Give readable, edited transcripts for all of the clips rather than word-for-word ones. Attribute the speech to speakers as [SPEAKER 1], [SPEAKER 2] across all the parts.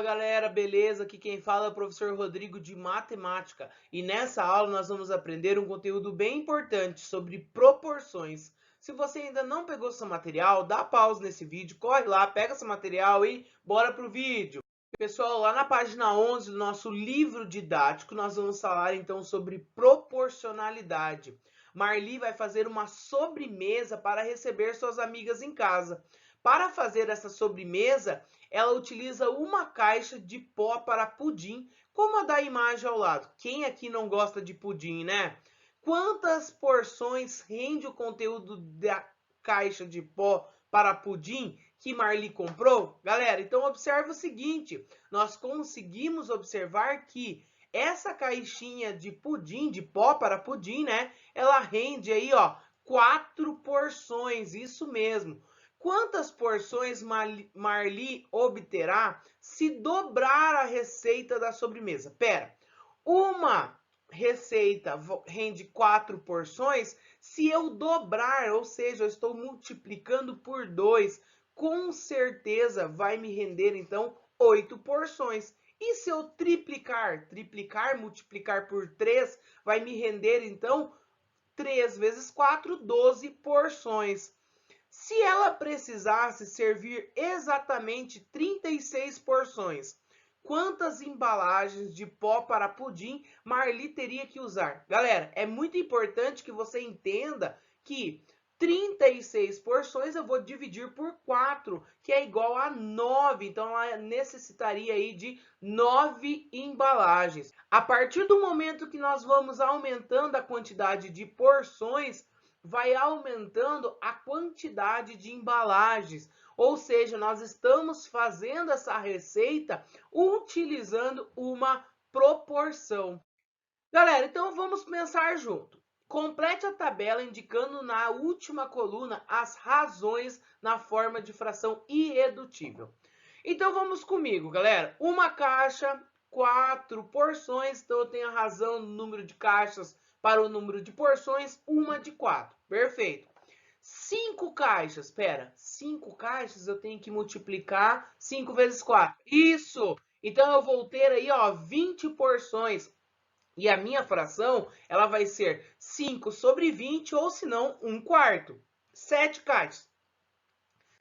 [SPEAKER 1] Fala galera, beleza? Aqui quem fala é o professor Rodrigo de Matemática e nessa aula nós vamos aprender um conteúdo bem importante sobre proporções. Se você ainda não pegou seu material, dá pausa nesse vídeo, corre lá, pega seu material e bora pro vídeo. Pessoal, lá na página 11 do nosso livro didático nós vamos falar então sobre proporcionalidade. Marli vai fazer uma sobremesa para receber suas amigas em casa. Para fazer essa sobremesa, ela utiliza uma caixa de pó para pudim, como a da imagem ao lado. Quem aqui não gosta de pudim, né? Quantas porções rende o conteúdo da caixa de pó para pudim que Marli comprou? Galera, então observe o seguinte, nós conseguimos observar que essa caixinha de pudim, de pó para pudim, né? Ela rende aí, ó, 4 porções, isso mesmo. Quantas porções Marli obterá se dobrar a receita da sobremesa? Pera, uma receita rende 4 porções, se eu dobrar, ou seja, eu estou multiplicando por 2, com certeza vai me render, então, 8 porções. E se eu triplicar, multiplicar por 3, vai me render, então, 3 vezes 4, 12 porções. Se ela precisasse servir exatamente 36 porções, quantas embalagens de pó para pudim Marli teria que usar? Galera, é muito importante que você entenda que 36 porções eu vou dividir por 4, que é igual a 9. Então, ela necessitaria aí de 9 embalagens. A partir do momento que nós vamos aumentando a quantidade de porções, vai aumentando a quantidade de embalagens. Ou seja, nós estamos fazendo essa receita utilizando uma proporção. Galera, então vamos pensar junto. Complete a tabela indicando na última coluna as razões na forma de fração irredutível. Então vamos comigo, galera. Uma caixa, 4 porções, então eu tenho a razão no número de caixas para o número de porções, uma de 4. Perfeito. 5 caixas, espera, 5 caixas eu tenho que multiplicar 5 vezes 4. Isso! Então eu vou ter aí, ó, 20 porções. E a minha fração, ela vai ser 5 sobre 20, ou se não, 1/4. 7 caixas.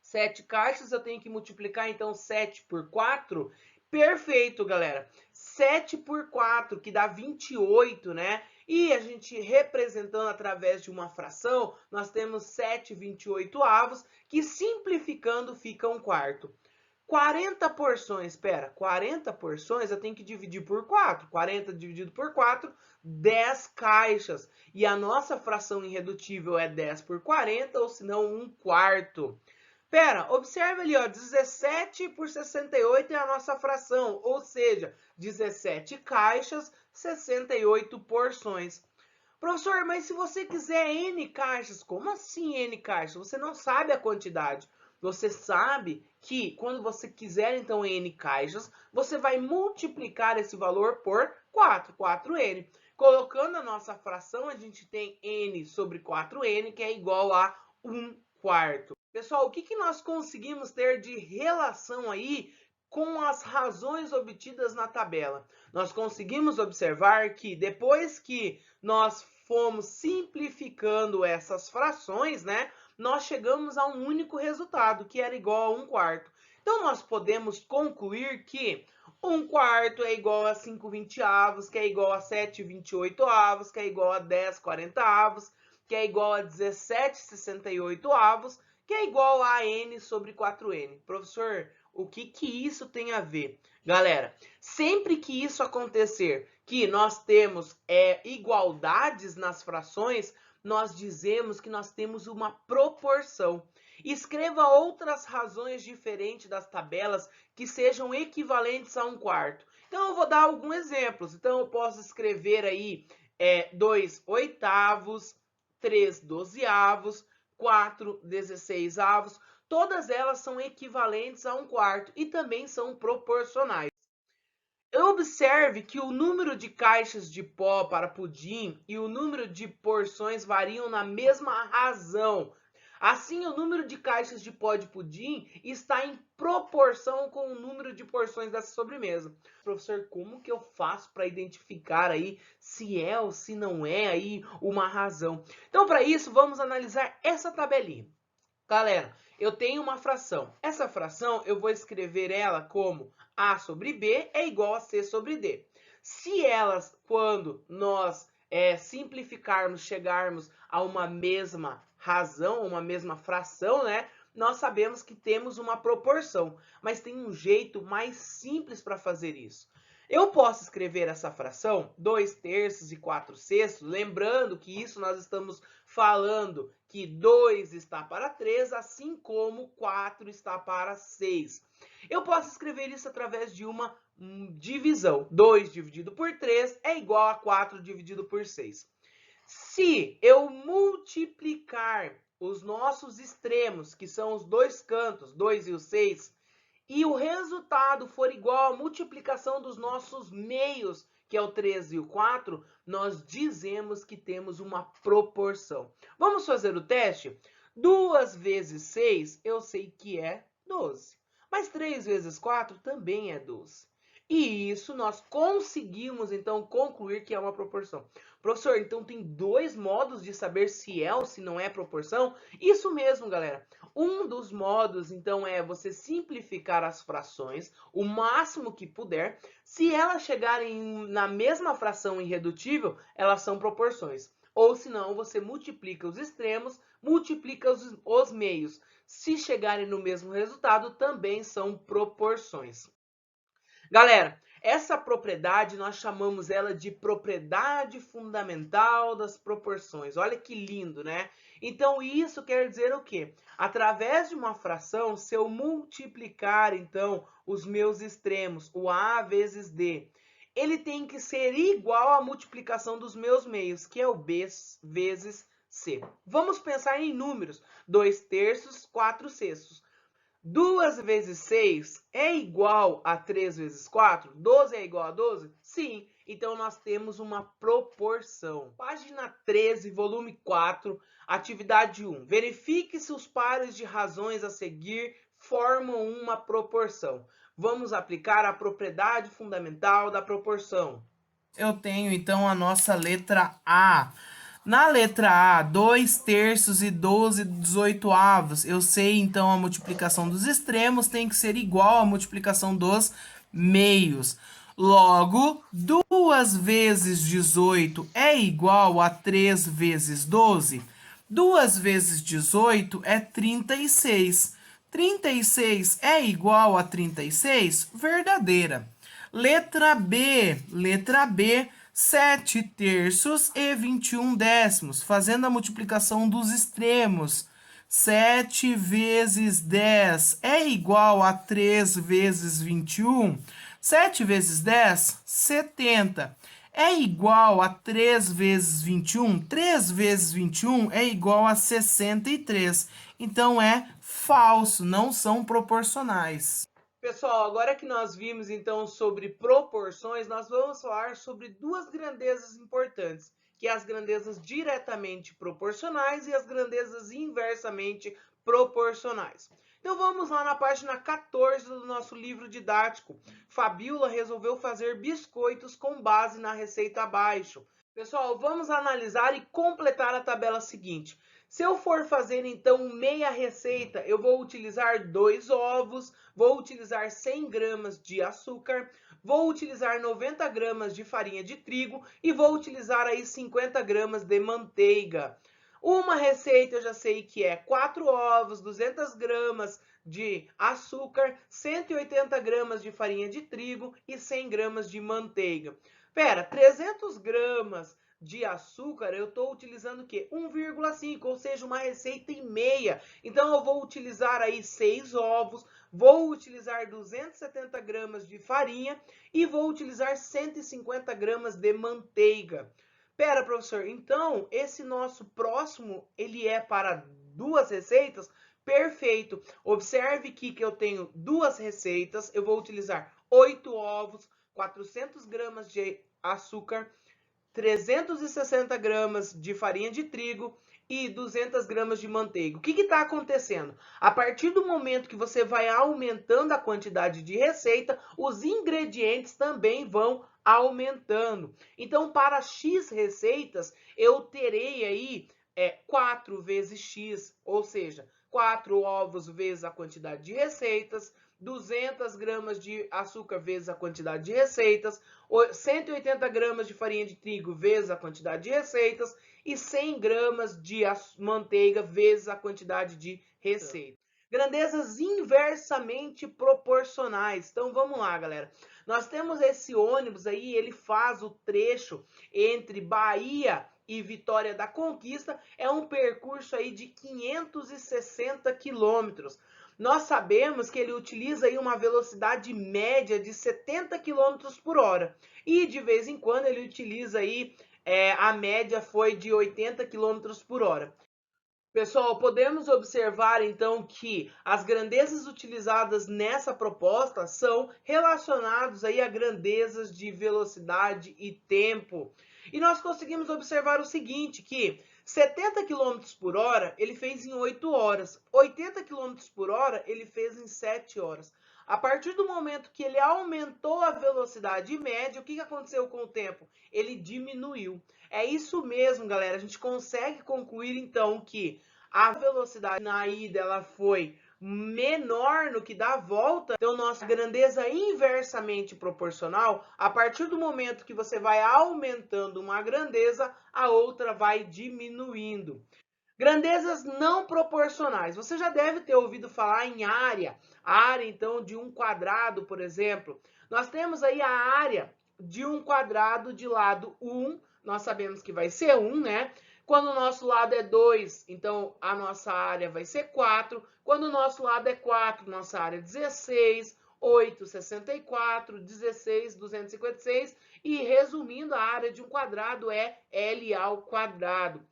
[SPEAKER 1] 7 caixas, eu tenho que multiplicar, então, 7 por 4. Perfeito, galera. 7 por 4, que dá 28, né? E a gente representando através de uma fração, nós temos 7/28, que simplificando fica 1/4. 40 porções, espera, 40 porções eu tenho que dividir por 4. 40 dividido por 4, 10 caixas. E a nossa fração irredutível é 10 por 40, ou se não, 1/4. Pera, observe ali, ó, 17 por 68 é a nossa fração, ou seja, 17 caixas, 68 porções. Professor, mas se você quiser N caixas, como assim N caixas? Você não sabe a quantidade. Você sabe que quando você quiser, então, N caixas, você vai multiplicar esse valor por 4, 4N. Colocando a nossa fração, a gente tem N sobre 4N, que é igual a 1/4. Pessoal, o que nós conseguimos ter de relação aí com as razões obtidas na tabela? Nós conseguimos observar que depois que nós fomos simplificando essas frações, né, nós chegamos a um único resultado, que era igual a 1/4. Então, nós podemos concluir que 1/4 é igual a 5/20, que é igual a 7/28, que é igual a 10/40, que é igual a 17/68, que é igual a N sobre 4N. Professor, o que isso tem a ver? Galera, sempre que isso acontecer, que nós temos igualdades nas frações, nós dizemos que nós temos uma proporção. Escreva outras razões diferentes das tabelas que sejam equivalentes a 1/4. Então, eu vou dar alguns exemplos. Então, eu posso escrever aí 2/8, 3/12, 4/16. Todas elas são equivalentes a 1/4 e também são proporcionais. Observe que o número de caixas de pó para pudim e o número de porções variam na mesma razão. Assim, o número de caixas de pó de pudim está em proporção com o número de porções dessa sobremesa. Professor, como que eu faço para identificar aí se é ou se não é aí uma razão? Então, para isso, vamos analisar essa tabelinha. Galera, eu tenho uma fração. Essa fração eu vou escrever ela como A sobre B é igual a C sobre D. Se elas, quando nós simplificarmos, chegarmos a uma mesma razão, uma mesma fração, né? Nós sabemos que temos uma proporção, mas tem um jeito mais simples para fazer isso. Eu posso escrever essa fração 2/3 e 4/6, lembrando que isso nós estamos falando que 2 está para 3, assim como 4 está para 6. Eu posso escrever isso através de uma divisão. 2 dividido por 3 é igual a 4 dividido por 6. Se eu multiplicar os nossos extremos, que são os dois cantos, 2 e o 6, e o resultado for igual à multiplicação dos nossos meios, que é o 3 e o 4, nós dizemos que temos uma proporção. Vamos fazer o teste? 2 vezes 6, eu sei que é 12. Mas 3 vezes 4 também é 12. E isso nós conseguimos, então, concluir que é uma proporção. Professor, então tem dois modos de saber se é ou se não é proporção? Isso mesmo, galera. Um dos modos, então, é você simplificar as frações o máximo que puder. Se elas chegarem na mesma fração irredutível, elas são proporções. Ou se não, você multiplica os extremos, multiplica os meios. Se chegarem no mesmo resultado, também são proporções. Galera, essa propriedade nós chamamos ela de propriedade fundamental das proporções. Olha que lindo, né? Então, isso quer dizer o quê? Através de uma fração, se eu multiplicar, então, os meus extremos, o A vezes D, ele tem que ser igual à multiplicação dos meus meios, que é o B vezes C. Vamos pensar em números. 2/3, 4/6. 2 vezes 6 é igual a 3 vezes 4? 12 é igual a 12? Sim, então nós temos uma proporção. Página 13, volume 4, atividade 1. Verifique se os pares de razões a seguir formam uma proporção. Vamos aplicar a propriedade fundamental da proporção. Eu tenho então a nossa letra A. Na letra A, 2/3 e 12/18. Eu sei, então, a multiplicação dos extremos tem que ser igual à multiplicação dos meios. Logo, 2 vezes 18 é igual a 3 vezes 12. 2 vezes 18 é 36. 36 é igual a 36? Verdadeira. Letra B. Letra B. 7/3 e 21/10, fazendo a multiplicação dos extremos. 7 vezes 10 é igual a 3 vezes 21. 7 vezes 10, 70. É igual a 3 vezes 21. 3 vezes 21 é igual a 63. Então, é falso, não são proporcionais. Pessoal, agora que nós vimos então sobre proporções, nós vamos falar sobre duas grandezas importantes, que é as grandezas diretamente proporcionais e as grandezas inversamente proporcionais. Então vamos lá na página 14 do nosso livro didático. Fabiola resolveu fazer biscoitos com base na receita abaixo. Pessoal, vamos analisar e completar a tabela seguinte. Se eu for fazer, então, meia receita, eu vou utilizar 2 ovos, vou utilizar 100 gramas de açúcar, vou utilizar 90 gramas de farinha de trigo e vou utilizar aí 50 gramas de manteiga. Uma receita eu já sei que é 4 ovos, 200 gramas de açúcar, 180 gramas de farinha de trigo e 100 gramas de manteiga. Pera, 300 gramas de açúcar, eu estou utilizando o quê? 1,5, ou seja, uma receita e meia. Então, eu vou utilizar aí 6 ovos, vou utilizar 270 gramas de farinha e vou utilizar 150 gramas de manteiga. Pera, professor, então, esse nosso próximo, ele é para duas receitas? Perfeito. Observe aqui que eu tenho duas receitas, eu vou utilizar 8 ovos, 400 gramas de açúcar, 360 gramas de farinha de trigo e 200 gramas de manteiga. O que está acontecendo? A partir do momento que você vai aumentando a quantidade de receita, os ingredientes também vão aumentando. Então, para X receitas, eu terei aí 4 vezes X, ou seja, 4 ovos vezes a quantidade de receitas, 200 gramas de açúcar vezes a quantidade de receitas, 180 gramas de farinha de trigo vezes a quantidade de receitas e 100 gramas de manteiga vezes a quantidade de receitas. Grandezas inversamente proporcionais. Então vamos lá, galera. Nós temos esse ônibus aí, ele faz o trecho entre Bahia e Vitória da Conquista, é um percurso aí de 560 quilômetros. Nós sabemos que ele utiliza aí uma velocidade média de 70 km por hora. E de vez em quando ele utiliza aí, a média foi de 80 km por hora. Pessoal, podemos observar então que as grandezas utilizadas nessa proposta são relacionadas aí a grandezas de velocidade e tempo. E nós conseguimos observar o seguinte, que 70 km por hora ele fez em 8 horas, 80 km por hora ele fez em 7 horas. A partir do momento que ele aumentou a velocidade média, o que aconteceu com o tempo? Ele diminuiu. É isso mesmo, galera. A gente consegue concluir, então, que a velocidade na ida ela foi menor no que dá a volta. Então, nossa grandeza inversamente proporcional, a partir do momento que você vai aumentando uma grandeza, a outra vai diminuindo. Grandezas não proporcionais. Você já deve ter ouvido falar em área. A área, então, de um quadrado, por exemplo. Nós temos aí a área de um quadrado de lado 1. Nós sabemos que vai ser 1, né? Quando o nosso lado é 2, então a nossa área vai ser 4. Quando o nosso lado é 4, nossa área é 16. 8, 64, 16, 256. E resumindo, a área de um quadrado é L ao quadrado.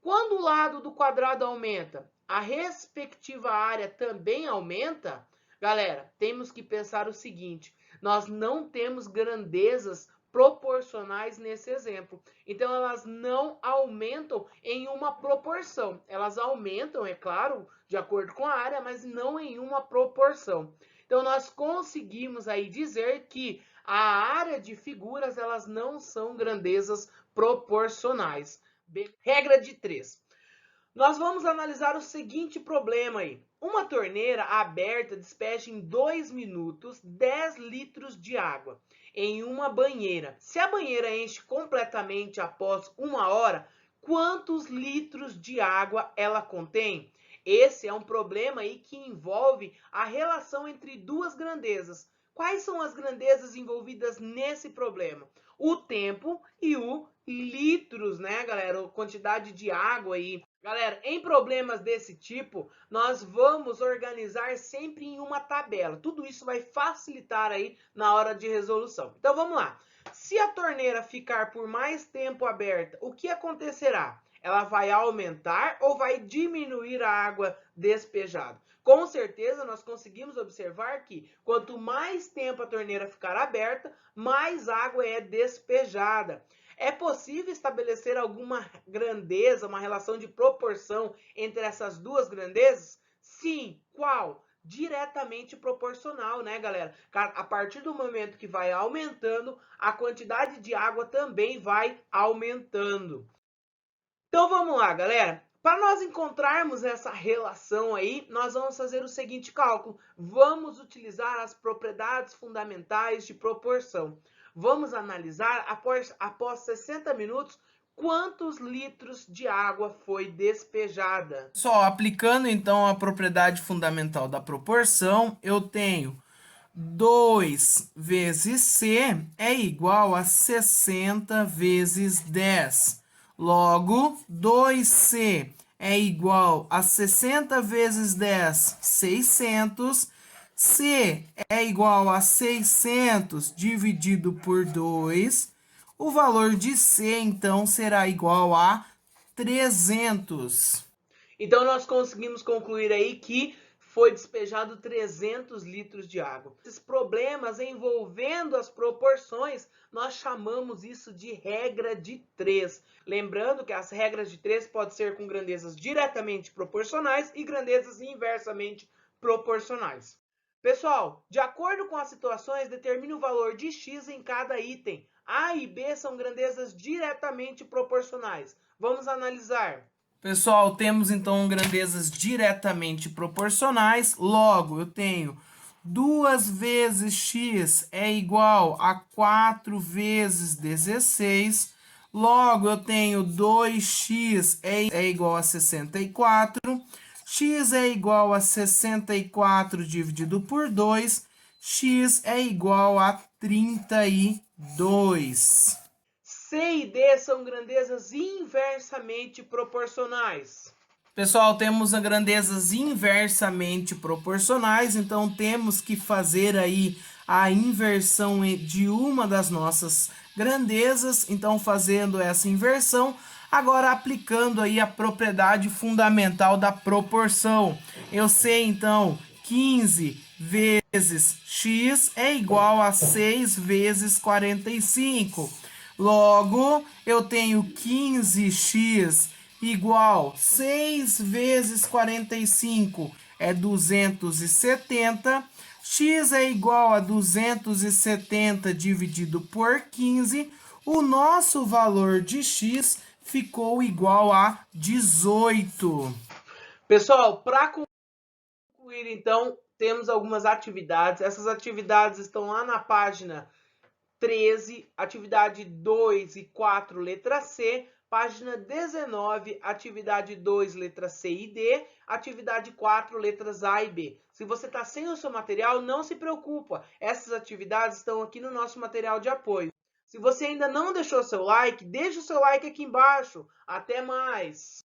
[SPEAKER 1] Quando o lado do quadrado aumenta, a respectiva área também aumenta? Galera, temos que pensar o seguinte, nós não temos grandezas proporcionais nesse exemplo. Então, elas não aumentam em uma proporção. Elas aumentam, é claro, de acordo com a área, mas não em uma proporção. Então, nós conseguimos aí dizer que a área de figuras, elas não são grandezas proporcionais. Regra de 3. Nós vamos analisar o seguinte problema aí. Uma torneira aberta despeja em 2 minutos 10 litros de água em uma banheira. Se a banheira enche completamente após 1 hora, quantos litros de água ela contém? Esse é um problema aí que envolve a relação entre duas grandezas. Quais são as grandezas envolvidas nesse problema? O tempo e o litros, né, galera? A quantidade de água aí. Galera, em problemas desse tipo, nós vamos organizar sempre em uma tabela. Tudo isso vai facilitar aí na hora de resolução. Então, vamos lá. Se a torneira ficar por mais tempo aberta, o que acontecerá? Ela vai aumentar ou vai diminuir a água despejada? Com certeza, nós conseguimos observar que quanto mais tempo a torneira ficar aberta, mais água é despejada. É possível estabelecer alguma grandeza, uma relação de proporção entre essas duas grandezas? Sim. Qual? Diretamente proporcional, né, galera? A partir do momento que vai aumentando, a quantidade de água também vai aumentando. Então vamos lá, galera. Para nós encontrarmos essa relação aí, nós vamos fazer o seguinte cálculo. Vamos utilizar as propriedades fundamentais de proporção. Vamos analisar, após 60 minutos, quantos litros de água foi despejada. Só aplicando então a propriedade fundamental da proporção, eu tenho 2 vezes C é igual a 60 vezes 10. Logo, 2C é igual a 60 vezes 10, 600. C é igual a 600 dividido por 2. O valor de C, então, será igual a 300. Então, nós conseguimos concluir aí que foi despejado 300 litros de água. Esses problemas envolvendo as proporções, nós chamamos isso de regra de 3. Lembrando que as regras de 3 podem ser com grandezas diretamente proporcionais e grandezas inversamente proporcionais. Pessoal, de acordo com as situações, determine o valor de x em cada item. A e B são grandezas diretamente proporcionais. Vamos analisar.
[SPEAKER 2] Pessoal, temos então grandezas diretamente proporcionais. Logo, eu tenho 2 vezes x é igual a 4 vezes 16. Logo, eu tenho 2x é igual a 64. X é igual a 64 dividido por 2. X é igual a 32.
[SPEAKER 1] C e D são grandezas inversamente proporcionais.
[SPEAKER 2] Pessoal, temos as grandezas inversamente proporcionais, então temos que fazer aí a inversão de uma das nossas grandezas. Então, fazendo essa inversão, agora aplicando aí a propriedade fundamental da proporção. Eu sei, então, 15 vezes x é igual a 6 vezes 45. Logo, eu tenho 15x igual 6 vezes 45 é 270. X é igual a 270 dividido por 15. O nosso valor de x ficou igual a 18.
[SPEAKER 1] Pessoal, para concluir, então, temos algumas atividades. Essas atividades estão lá na página 13, atividade 2 e 4, letra C. Página 19, atividade 2, letra C e D. Atividade 4, letras A e B. Se você está sem o seu material, não se preocupa. Essas atividades estão aqui no nosso material de apoio. Se você ainda não deixou seu like, deixa o seu like aqui embaixo. Até mais!